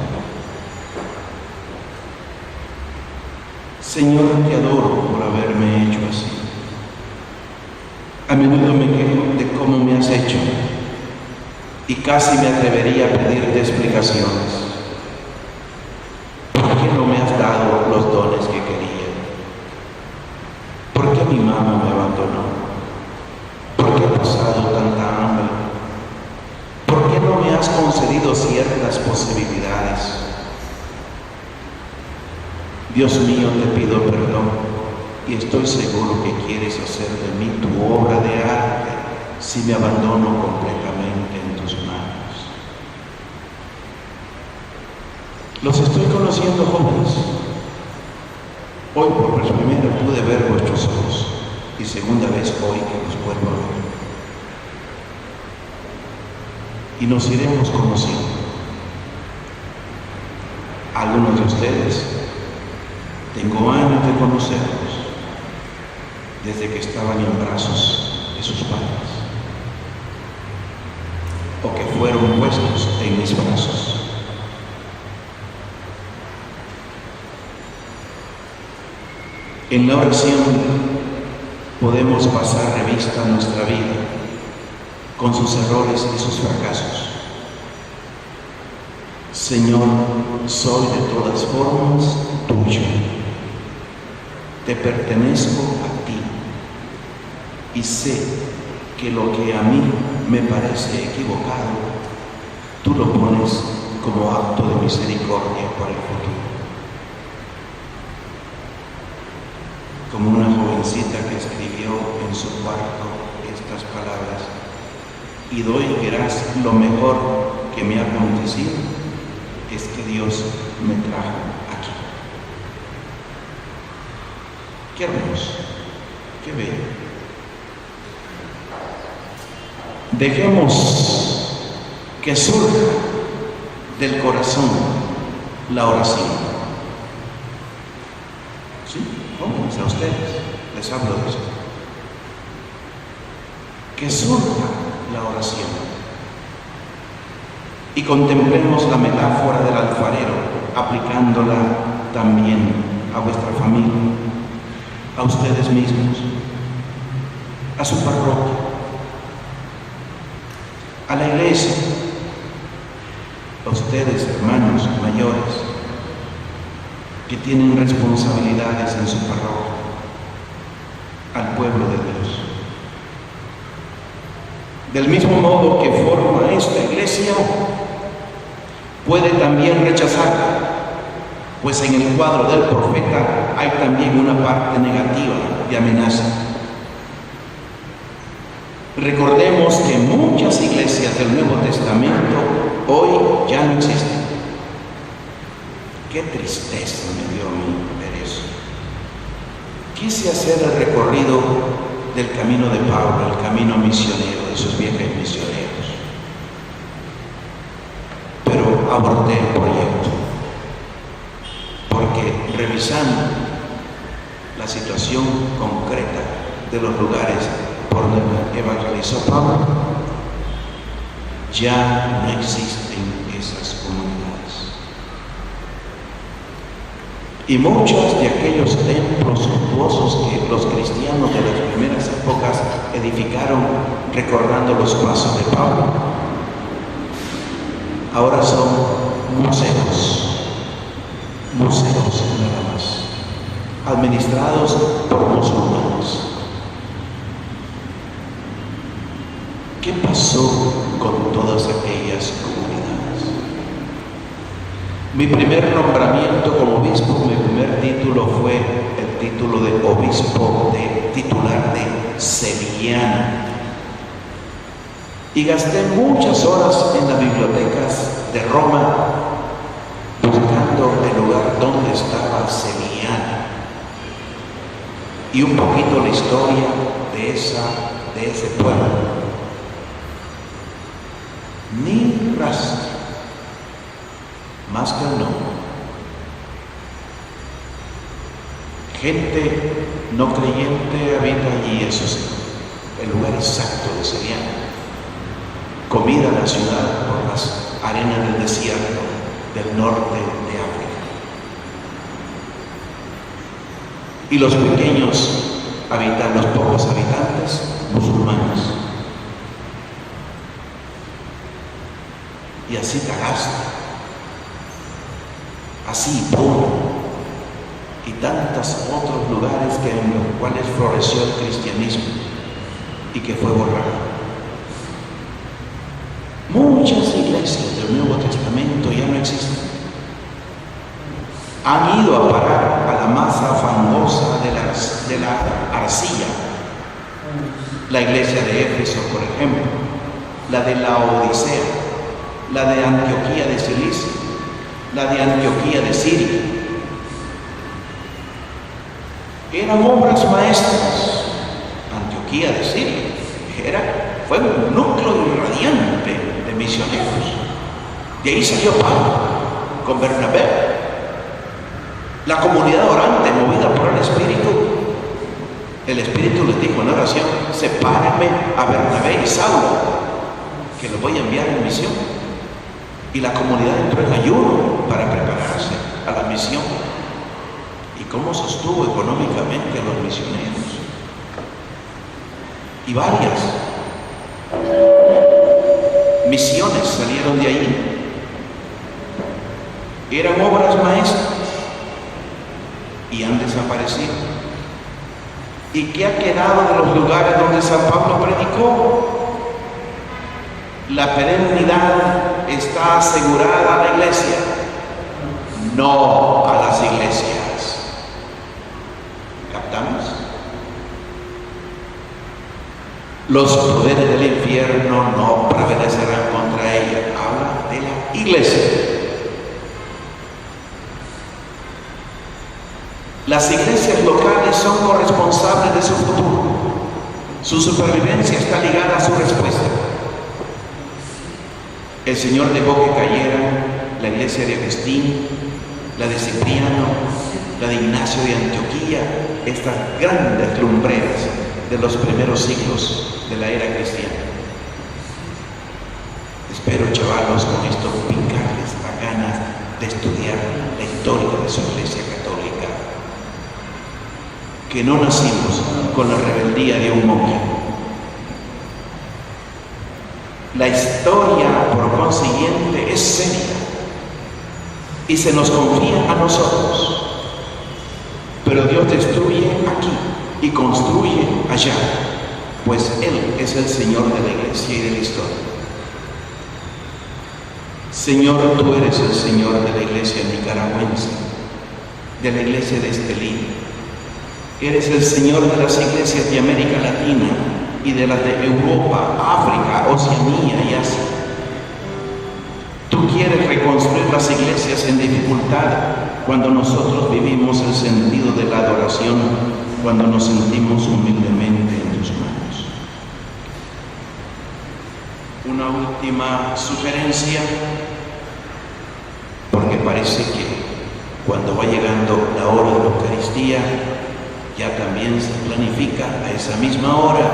S1: Señor, te adoro por haberme hecho así. A menudo me quejo de cómo me has hecho, y casi me atrevería a pedirte explicaciones. ¿Por qué no me has dado los dones que quería? ¿Por qué mi mamá me abandonó? ¿Por qué he pasado tanta hambre? ¿Por qué no me has concedido ciertas posibilidades? Dios mío, te pido perdón, y estoy seguro que quieres hacer de mí tu obra de arte si me abandono completamente en tus manos. Los estoy conociendo, jóvenes. Hoy por vez primera pude ver vuestros ojos, y segunda vez hoy que los vuelvo a ver. Y nos iremos conociendo. Algunos de ustedes Tengo años de conocerlos, desde que estaban en brazos de sus padres, o que fueron puestos en mis brazos. En la oración podemos pasar revista a nuestra vida con sus errores y sus fracasos. Señor, soy de todas formas tuyo. Te pertenezco a ti y sé que lo que a mí me parece equivocado, tú lo pones como acto de misericordia para el futuro. Como una jovencita que escribió en su cuarto estas palabras: y doy gracias, lo mejor que me ha acontecido es que Dios me trajo aquí. Qué hermoso, qué bello. Dejemos que surja del corazón la oración. ¿Sí? Jóvenes, a ustedes les hablo de eso. Que surja la oración. Y contemplemos la metáfora del alfarero, aplicándola también a vuestra familia, a ustedes mismos, a su parroquia, a la iglesia, a ustedes, hermanos mayores, que tienen responsabilidades en su parroquia, al pueblo de Dios. Del mismo modo que forma esta iglesia, puede también rechazarla, pues en el cuadro del profeta hay también una parte negativa de amenaza. Recordemos que muchas iglesias del Nuevo Testamento hoy ya no existen. Qué tristeza me dio a mí ver eso. Quise hacer el recorrido del camino de Pablo, el camino misionero, de sus viajes misioneros, pero aborté el proyecto, porque revisando la situación concreta de los lugares por donde evangelizó Pablo, ya no existen esas comunidades. Y muchos de aquellos templos suntuosos que los cristianos de las primeras épocas edificaron recordando los pasos de Pablo, ahora son museos nada más, administrados por musulmanes. ¿Qué pasó con todas aquellas comunidades? Mi primer nombramiento como obispo, mi primer título fue el título de obispo titular de sevillano. Y gasté muchas horas en las bibliotecas de Roma buscando el lugar donde estaba sevillano y un poquito la historia de ese pueblo. Ni rastro, más que el nombre. Gente no creyente habita allí, eso sí, el lugar exacto de sevillano. Comida en la ciudad por las arenas del desierto del norte de África. Y los pequeños habitantes, los pocos habitantes, musulmanes. Y así Tagaste, así Puno, y tantos otros lugares en los cuales floreció el cristianismo y que fue borrado. Muchas iglesias del Nuevo Testamento ya no existen. Han ido a parar a la masa fangosa de la arcilla. La iglesia de Éfeso, por ejemplo, la de la Odisea, la de Antioquía de Cilicia, la de Antioquía de Siria. Eran obras maestras. Antioquía de Siria fue un núcleo irradiante de misioneros. De ahí salió Pablo con Bernabé. La comunidad orante movida por el Espíritu les dijo en oración: sepárenme a Bernabé y Saulo, que los voy a enviar en misión. Y la comunidad entró en ayuno para prepararse a la misión. ¿Y cómo sostuvo económicamente a los misioneros? Y varias misiones salieron de ahí. Eran obras maestras y han desaparecido. ¿Y qué ha quedado de los lugares donde San Pablo predicó? La perennidad está asegurada a la iglesia, no a las iglesias. ¿Captamos? Los poderes del infierno no prevalecerán contra ella. Habla de la iglesia. Las iglesias locales son corresponsables de su futuro. Su supervivencia está ligada a su respuesta. El Señor dejó que cayera la iglesia de Agustín, la de Cipriano, la de Ignacio de Antioquía, estas grandes lumbreras de los primeros siglos de la era cristiana. Espero, chavalos, con esto picarles las ganas de estudiar la historia de su iglesia católica. Que no nacimos con la rebeldía de un monje. La historia, por consiguiente, es seria y se nos confía a nosotros. Pero Dios destruye aquí y construye allá, pues Él es el Señor de la iglesia y de la historia. Señor, tú eres el Señor de la iglesia nicaragüense, de la iglesia de Estelí. Eres el Señor de las iglesias de América Latina y de las de Europa, África, Oceanía y Asia. Tú quieres reconstruir las iglesias en dificultad cuando nosotros vivimos el sentido de la adoración, cuando nos sentimos humildemente en tus manos. Una última sugerencia, porque parece que cuando va llegando la hora de la Eucaristía, ya también se planifica a esa misma hora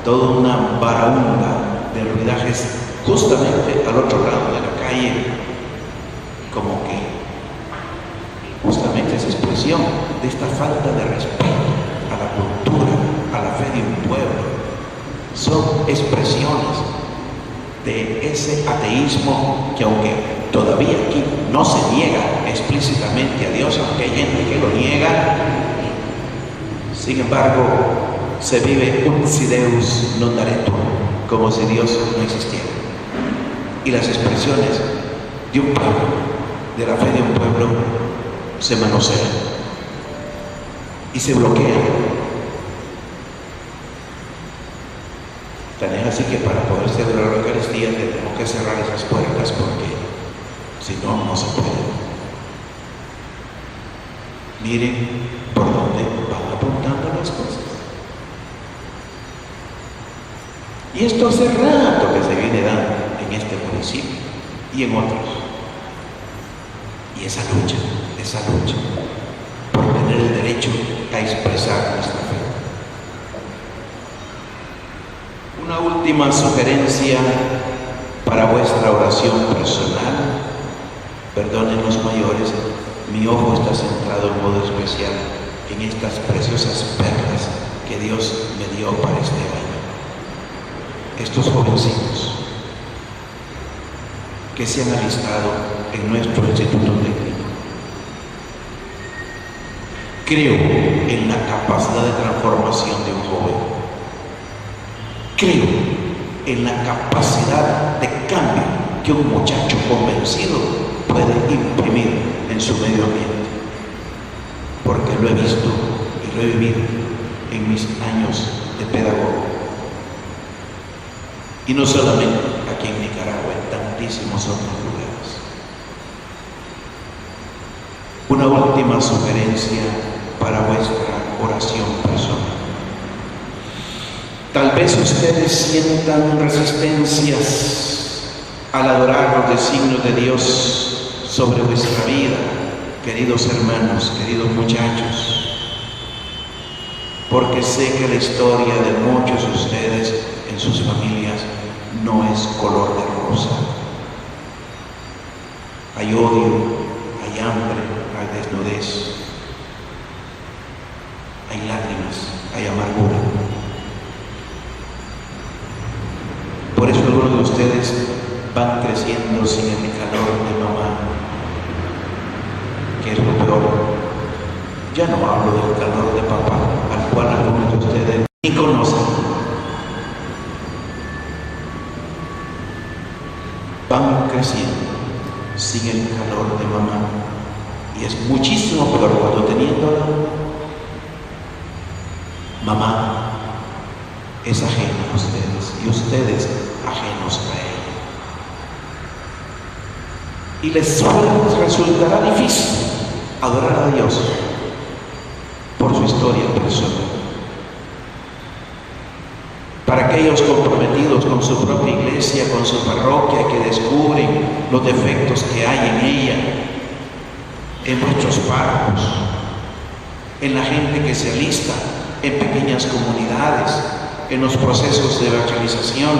S1: toda una baraúnda de ruidajes justamente al otro lado de la calle, como que justamente esa expresión de esta falta de respeto a la cultura, a la fe de un pueblo, son expresiones de ese ateísmo que, aunque todavía aquí no se niega explícitamente a Dios, aunque hay gente que lo niega, sin embargo, se vive ut si Deus non daretur, como si Dios no existiera. Y las expresiones de un pueblo, de la fe de un pueblo, se manosean y se bloquean. Tan es así que para poder celebrar la Eucaristía tenemos que cerrar esas puertas, porque si no, no se puede. Miren por dónde van apuntando las cosas. Y esto hace rato que se viene dando en este municipio y en otros. Y esa lucha por tener el derecho a expresar nuestra fe. Una última sugerencia para vuestra oración personal. Perdonen los mayores, mi ojo está centrado en modo especial en estas preciosas perlas que Dios me dio para este año. Estos jovencitos que se han alistado en nuestro instituto técnico. Creo en la capacidad de transformación de un joven. Creo en la capacidad de cambio que un muchacho convencido puede imprimir en su medio ambiente, porque lo he visto y lo he vivido en mis años de pedagogo. Y no solamente aquí en Nicaragua, en tantísimos otros lugares. Una última sugerencia para vuestra oración personal. Tal vez ustedes sientan resistencias al adorar los designios de Dios sobre vuestra vida, queridos hermanos, queridos muchachos, porque sé que la historia de muchos de ustedes en sus familias no es color de rosa. Hay odio, hay hambre, hay desnudez, hay lágrimas, hay amargura. Por eso algunos de ustedes van creciendo sin el calor de mamá, que es lo peor. Ya no hablo del calor de papá, al cual algunos de ustedes ni conocen. Van creciendo sin el calor de mamá. Y es muchísimo peor cuando teniéndola, mamá es ajena a ustedes y ustedes ajenos a ella. Y les resultará difícil adorar a Dios por su historia personal. Para aquellos comprometidos con su propia iglesia, con su parroquia, que descubren los defectos que hay en ella, en nuestros párrocos, en la gente que se alista en pequeñas comunidades, en los procesos de evangelización.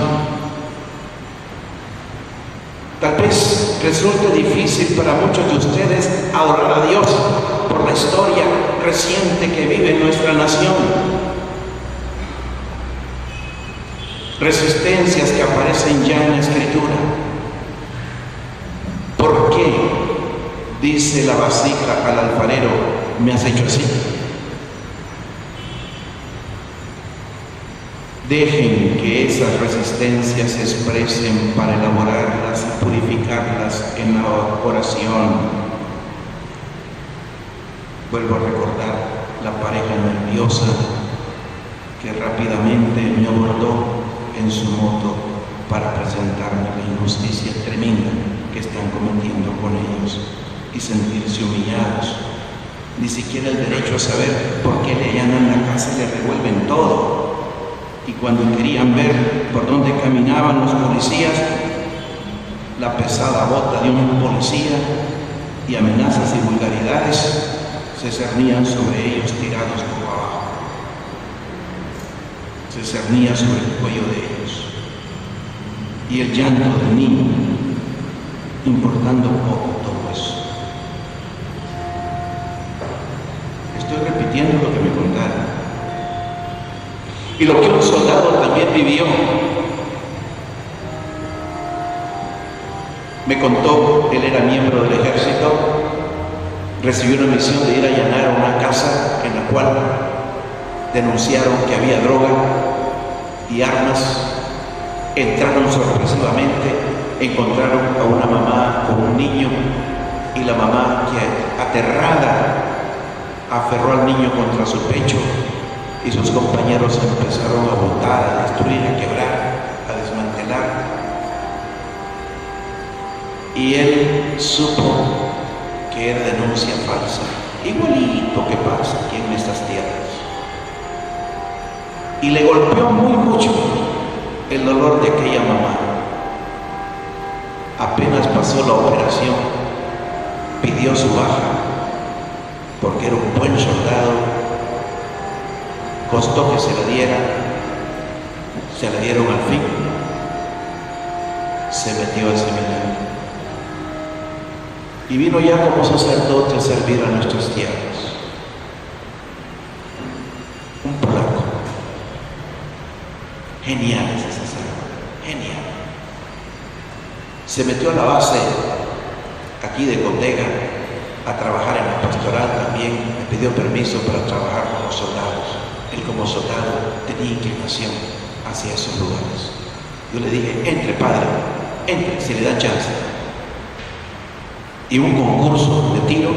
S1: Tal vez resulte difícil para muchos de ustedes adorar a Dios por la historia reciente que vive nuestra nación. Resistencias que aparecen ya en la Escritura. ¿Por qué, dice la vasija al alfarero, me has hecho así? Dejen que esas resistencias se expresen para elaborarlas y purificarlas en la oración. Vuelvo a recordar la pareja nerviosa que rápidamente me abordó en su moto para presentarme la injusticia tremenda que están cometiendo con ellos y sentirse humillados. Ni siquiera el derecho a saber por qué le allanan la casa y le revuelven todo. Y cuando querían ver por dónde caminaban los policías, la pesada bota de un policía y amenazas y vulgaridades se cernían sobre ellos tirados por abajo. Se cernía sobre el cuello de ellos. Y el llanto del niño, importando poco todo eso. Estoy repitiendo lo que me contaron. Y lo que un soldado también vivió. Me contó, él era miembro del ejército, recibió una misión de ir a allanar una casa en la cual denunciaron que había droga y armas. Entraron sorpresivamente, encontraron a una mamá con un niño y la mamá, que aterrada aferró al niño contra su pecho, y sus compañeros empezaron a botar, a destruir, a quebrar, a desmantelar. Y él supo que era denuncia falsa, igualito que pasa aquí en estas tierras. Y le golpeó muy mucho el dolor de aquella mamá. Apenas pasó la operación, pidió su baja, porque era un buen soldado. Costó que se la diera, se la dieron al fin, se metió al seminario y vino ya como sacerdote a servir a nuestras tierras. Un polaco, genial ese sacerdote, genial. Se metió a la base aquí de Condega a trabajar en la pastoral también, me pidió permiso para trabajar con los soldados. Él como soldado tenía inclinación hacia esos lugares. Yo le dije, entre padre, entre, si le dan chance. Y un concurso de tiro,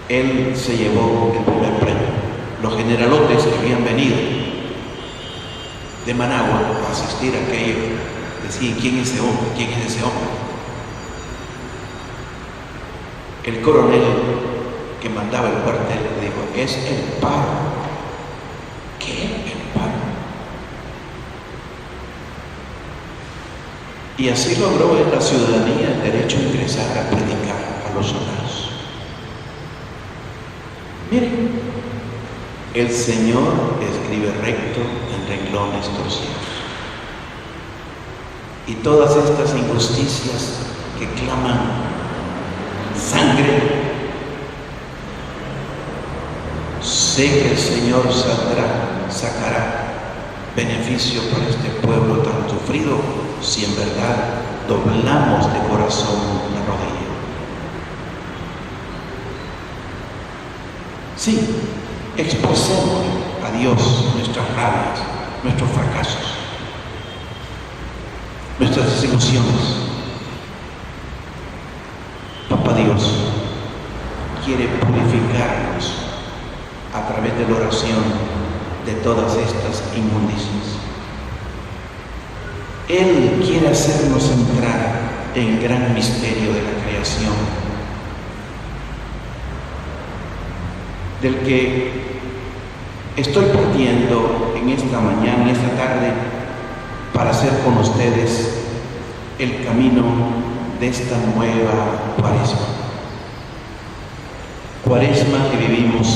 S1: él se llevó el primer premio. Los generalotes que habían venido de Managua a asistir a aquello, decían, ¿quién es ese hombre? ¿Quién es ese hombre? El coronel que mandaba el cuartel le dijo, es el paro. ¿Qué? El paro. Y así logró en la ciudadanía el derecho a ingresar a predicar a los soldados. Miren, el Señor escribe recto en renglones torcidos. Y todas estas injusticias que claman sangre, sé que el Señor sacará beneficio para este pueblo tan sufrido si en verdad doblamos de corazón la rodilla. Sí, expresemos a Dios nuestras rabias, nuestros fracasos, nuestras desilusiones. Papá Dios quiere purificarnos a través de la oración de todas estas inmundicias. Él quiere hacernos entrar en gran misterio de la creación, del que estoy partiendo en esta mañana, en esta tarde, para hacer con ustedes el camino de esta nueva Cuaresma. Cuaresma que vivimos